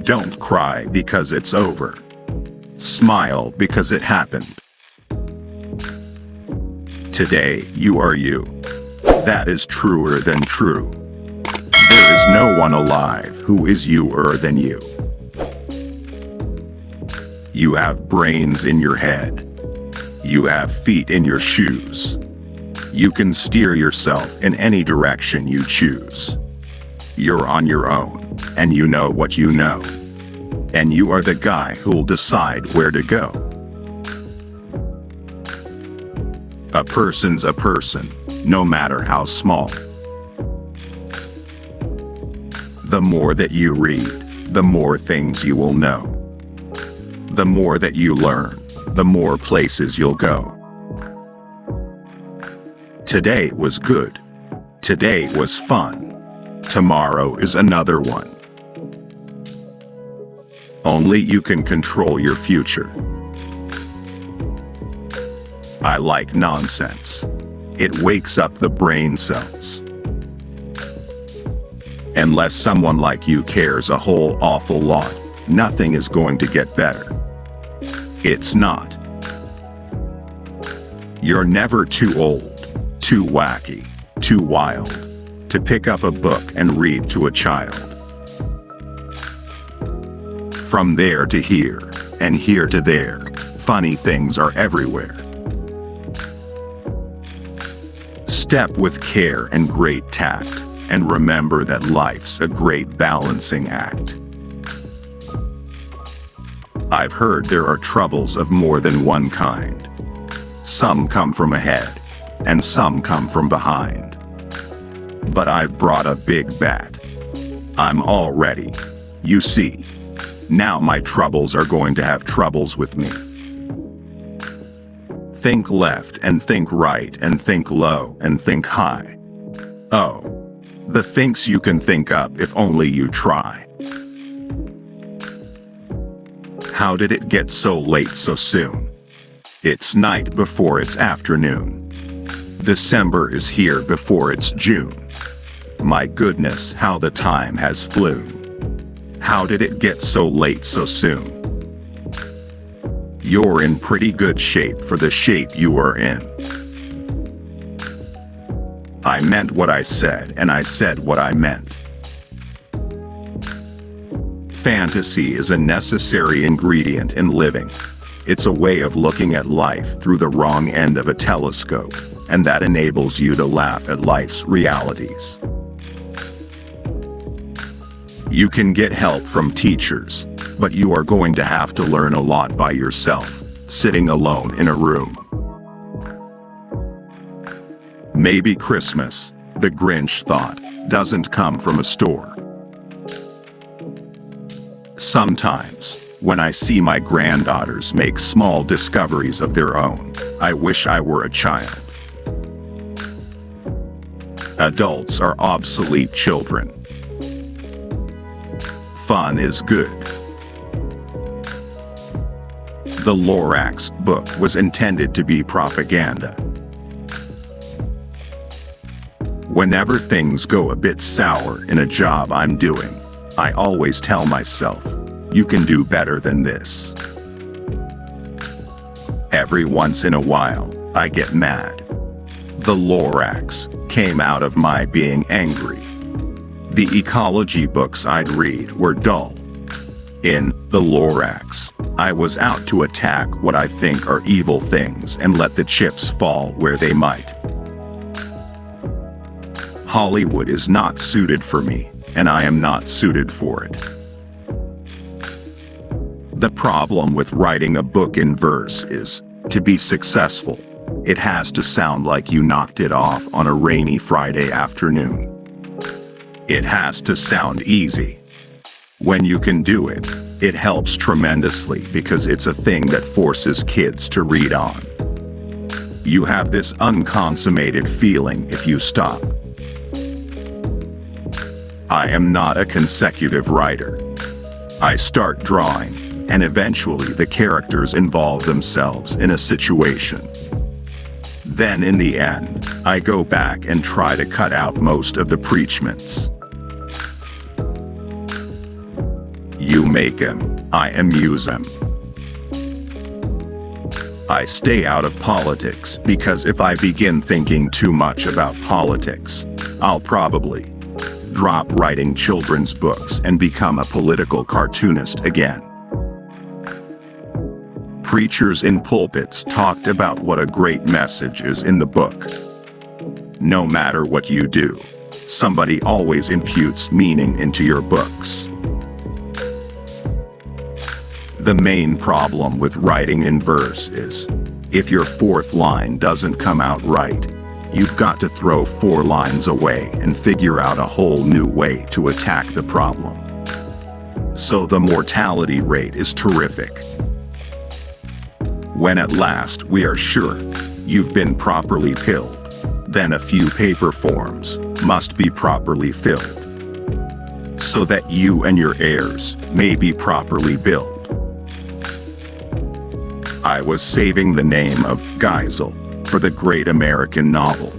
Don't cry because it's over. Smile because it happened. Today, you are you. That is truer than true. There is no one alive who is youer than you. You have brains in your head. You have feet in your shoes. You can steer yourself in any direction you choose. You're on your own, and you know what you know. And you are the guy who'll decide where to go. A person's a person, no matter how small. The more that you read, the more things you will know. The more that you learn, the more places you'll go. Today was good. Today was fun. Tomorrow is another one. Only you can control your future. I like nonsense. It wakes up the brain cells. Unless someone like you cares a whole awful lot, nothing is going to get better. It's not. You're never too old, too wacky, too wild to pick up a book and read to a child. From there to here, and here to there, funny things are everywhere. Step with care and great tact, and remember that life's a great balancing act. I've heard there are troubles of more than one kind. Some come from ahead, and some come from behind. But I've brought a big bat. I'm all ready. You see, now my troubles are going to have troubles with me. Think left and think right and think low and think high. Oh, the things you can think up if only you try. How did it get so late so soon? It's night before it's afternoon. December is here before it's June. My goodness, how the time has flown. How did it get so late so soon? You're in pretty good shape for the shape you are in. I meant what I said, and I said what I meant. Fantasy is a necessary ingredient in living. It's a way of looking at life through the wrong end of a telescope, and that enables you to laugh at life's realities. You can get help from teachers, but you are going to have to learn a lot by yourself, sitting alone in a room. Maybe Christmas, the Grinch thought, doesn't come from a store. Sometimes, when I see my granddaughters make small discoveries of their own, I wish I were a child. Adults are obsolete children. Fun is good. The Lorax book was intended to be propaganda. Whenever things go a bit sour in a job I'm doing, I always tell myself, you can do better than this. Every once in a while, I get mad. The Lorax came out of my being angry. The ecology books I'd read were dull. In The Lorax, I was out to attack what I think are evil things and let the chips fall where they might. Hollywood is not suited for me, and I am not suited for it. The problem with writing a book in verse is, to be successful, it has to sound like you knocked it off on a rainy Friday afternoon. It has to sound easy. When you can do it, it helps tremendously because it's a thing that forces kids to read on. You have this unconsummated feeling if you stop. I am not a consecutive writer. I start drawing, and eventually the characters involve themselves in a situation. Then in the end, I go back and try to cut out most of the preachments. You make 'em, I amuse 'em. I stay out of politics because if I begin thinking too much about politics, I'll probably drop writing children's books and become a political cartoonist again. Preachers in pulpits talked about what a great message is in the book. No matter what you do, somebody always imputes meaning into your books. The main problem with writing in verse is, if your fourth line doesn't come out right, you've got to throw 4 lines away and figure out a whole new way to attack the problem. So the mortality rate is terrific. When at last we are sure you've been properly pilled, then a few paper forms must be properly filled, so that you and your heirs may be properly billed. I was saving the name of Geisel for the great American novel.